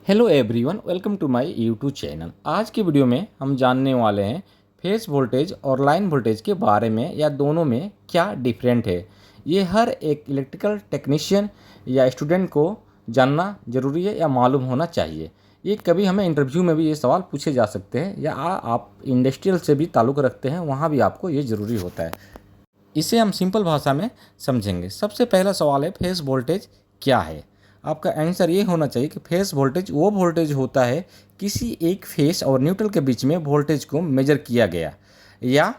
Hello everyone, welcome to my YouTube channel. आज की video में हम जानने वाले हैं फेस वोल्टेज और लाइन वोल्टेज के बारे में, या दोनों में क्या डिफरेंट है। ये हर एक इलेक्ट्रिकल टेक्नीशियन या स्टूडेंट को जानना ज़रूरी है या मालूम होना चाहिए। ये कभी हमें इंटरव्यू में भी ये सवाल पूछे जा सकते हैं, या आप इंडस्ट्रियल से भी ताल्लुक़ रखते हैं, वहाँ भी आपको ये ज़रूरी होता है। इसे हम सिंपल भाषा में समझेंगे। सबसे पहला सवाल है, फेस वोल्टेज क्या है। आपका आंसर ये होना चाहिए कि फेस वोल्टेज वो वोल्टेज होता है किसी एक फेस और न्यूट्रल के बीच में वोल्टेज को मेजर किया गया या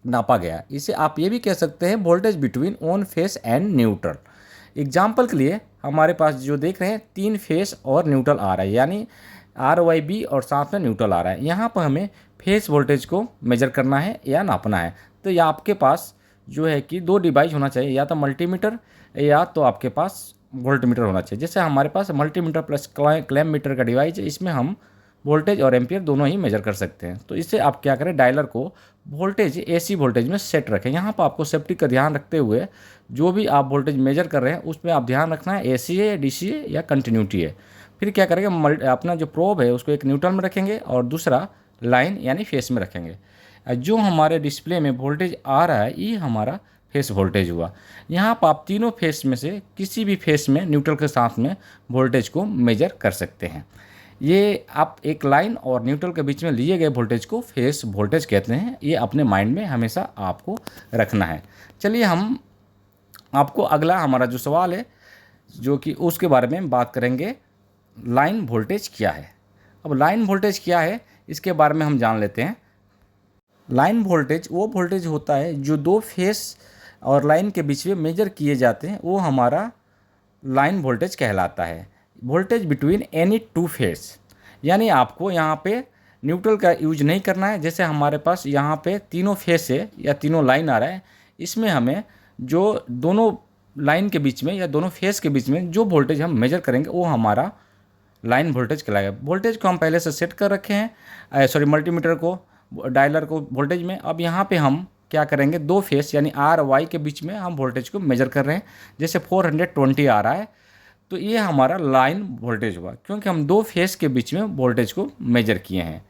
नापा गया। इसे आप ये भी कह सकते हैं voltage between on face and neutral. Example के लिए हमारे पास जो देख रहे हैं, 3 फेस और न्यूट्रल आ रहा है, यानी RYB और साथ में न्यूट्रल आ रहा है। यहाँ पर हमें फेस वोल्टेज को मेजर करना है या नापना है। तो यह आपके पास जो है कि 2 डिवाइस होना चाहिए, या तो मल्टीमीटर या तो आपके पास वोल्टमीटर होना चाहिए। जैसे हमारे पास मल्टीमीटर प्लस क्लैम मीटर का डिवाइस है, इसमें हम वोल्टेज और एम्पियर दोनों ही मेजर कर सकते हैं। तो इससे आप क्या करें, डायलर को वोल्टेज AC वोल्टेज में सेट रखें। यहाँ पर आपको सेफ्टी का ध्यान रखते हुए जो भी आप वोल्टेज मेजर कर रहे हैं उसमें आप ध्यान रखना है AC है या DC है या कंटिन्यूटी है। फिर क्या करेंगे, अपना जो प्रोब है उसको एक न्यूट्रल में रखेंगे और दूसरा लाइन यानी फेस में रखेंगे। जो हमारे डिस्प्ले में वोल्टेज आ रहा है ये हमारा फेस वोल्टेज हुआ। यहाँ पर आप तीनों फेस में से किसी भी फेस में न्यूट्रल के साथ में वोल्टेज को मेजर कर सकते हैं। ये आप एक लाइन और न्यूट्रल के बीच में लिए गए वोल्टेज को फेस वोल्टेज कहते हैं। ये अपने माइंड में हमेशा आपको रखना है। चलिए हम आपको अगला हमारा जो सवाल है जो कि उसके बारे में बात करेंगे, लाइन वोल्टेज क्या है। अब लाइन वोल्टेज क्या है इसके बारे में हम जान लेते हैं। लाइन वोल्टेज वो वोल्टेज होता है जो 2 फेस और लाइन के बीच में मेजर किए जाते हैं, वो हमारा लाइन वोल्टेज कहलाता है। वोल्टेज बिटवीन एनी 2 फेस, यानी आपको यहाँ पे न्यूट्रल का यूज नहीं करना है। जैसे हमारे पास यहाँ पे तीनों फेस है या तीनों लाइन आ रहा है, इसमें हमें जो दोनों लाइन के बीच में या दोनों फेस के बीच में जो वोल्टेज हम मेजर करेंगे वो हमारा लाइन वोल्टेज कहलाएगा। वोल्टेज को हम पहले से सेट कर रखे हैं, मल्टीमीटर को, डायलर को वोल्टेज में। अब यहाँ पे हम क्या करेंगे, 2 फेस यानी RY के बीच में हम वोल्टेज को मेजर कर रहे हैं। जैसे 420 आ रहा है तो ये हमारा लाइन वोल्टेज हुआ, क्योंकि हम 2 फेस के बीच में वोल्टेज को मेजर किए हैं।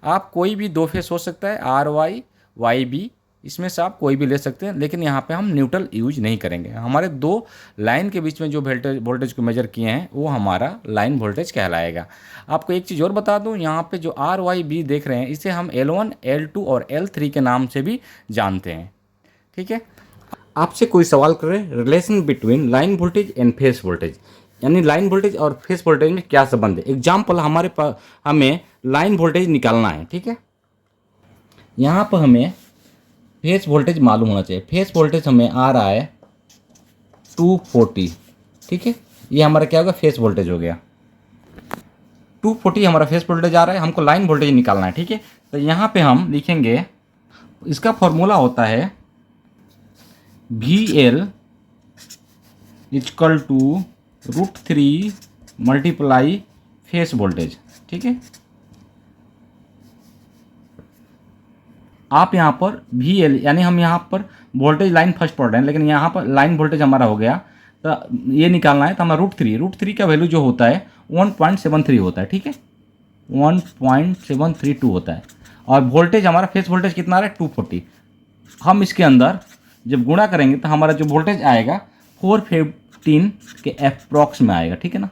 आप कोई भी 2 फेस हो सकता है, RY YB, इसमें से आप कोई भी ले सकते हैं, लेकिन यहाँ पे हम न्यूट्रल यूज नहीं करेंगे। हमारे 2 लाइन के बीच में जो वोल्टेज को मेजर किए हैं वो हमारा लाइन वोल्टेज कहलाएगा। आपको एक चीज़ और बता दूं, यहाँ पे जो RYB देख रहे हैं इसे हम L1, L2 और L3 के नाम से भी जानते हैं। ठीक है, आपसे कोई सवाल करें, relation between line voltage and phase voltage, यानी लाइन वोल्टेज और फेस वोल्टेज में क्या संबंध है। एग्जाम्पल, हमारे पास हमें लाइन वोल्टेज निकालना है। ठीक है, यहाँ पर हमें फेस वोल्टेज मालूम होना चाहिए। फेस वोल्टेज हमें आ रहा है 240। ठीक है, ये हमारा क्या होगा, फेस वोल्टेज हो गया। 240 हमारा फेस वोल्टेज आ रहा है, हमको लाइन वोल्टेज निकालना है। ठीक है, तो यहाँ पे हम लिखेंगे, इसका फॉर्मूला होता है VL equal to √3 multiply phase voltage. ठीक है, आप यहाँ पर VL यानी हम यहाँ पर वोल्टेज लाइन फर्स्ट पढ़ रहे हैं, लेकिन यहाँ पर लाइन वोल्टेज हमारा हो गया, तो ये निकालना है। तो हमारा √3 का वैल्यू जो होता है 1.73 होता है। ठीक है, 1.732 होता है। और वोल्टेज हमारा फेस वोल्टेज कितना आ रहा है, 240। हम इसके अंदर जब गुणा करेंगे तो हमारा जो वोल्टेज आएगा 415 के अप्रॉक्स में आएगा। ठीक है ना,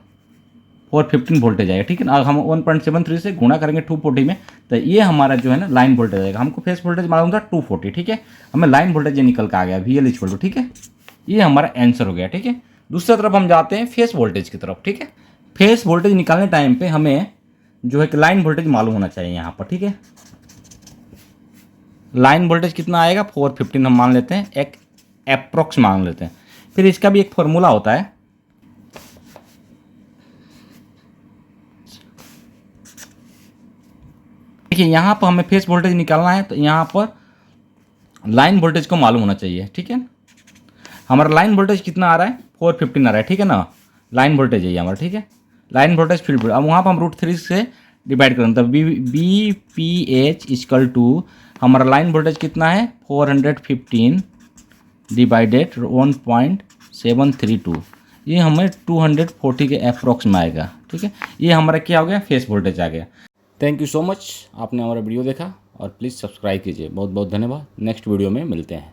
415 वोल्टेज आएगा। ठीक है ना, हम 1.73 से गुणा करेंगे 240 में, तो ये हमारा जो है ना लाइन वोल्टेज आएगा। हमको फेस वोल्टेज मालूम था 240। ठीक है, हमें लाइन वोल्टेज ये निकल के आ गया VL इक्वल टू। ठीक है, ये हमारा आंसर हो गया। ठीक है, दूसरी तरफ हम जाते हैं फेस वोल्टेज की तरफ। ठीक है, फेस वोल्टेज निकालने टाइम पे हमें जो है कि लाइन वोल्टेज मालूम होना चाहिए यहाँ पर। ठीक है, लाइन वोल्टेज कितना आएगा, 415 हम मान लेते हैं, एक अप्रॉक्स मान लेते हैं। फिर इसका भी एक फॉर्मूला होता है, देखिए यहाँ पर हमें फेस वोल्टेज निकालना है, तो यहाँ पर लाइन वोल्टेज को मालूम होना चाहिए। ठीक है, हमारा लाइन वोल्टेज कितना आ रहा है, 415 आ रहा है। ठीक है ना, लाइन वोल्टेज है ये हमारा। ठीक है, लाइन वोल्टेज फील्ड वोल्टेज। अब वहाँ पर हम √3 से डिवाइड करें, तब BPH इक्वल टू हमारा लाइन वोल्टेज कितना है, 415 डिवाइडेड 1.732, ये हमें 240 के अप्रॉक्स में आएगा। ठीक है, ये हमारा क्या हो गया, फेस वोल्टेज आ गया। थैंक यू सो मच, आपने हमारा वीडियो देखा और प्लीज़ सब्सक्राइब कीजिए। बहुत बहुत धन्यवाद। नेक्स्ट वीडियो में मिलते हैं।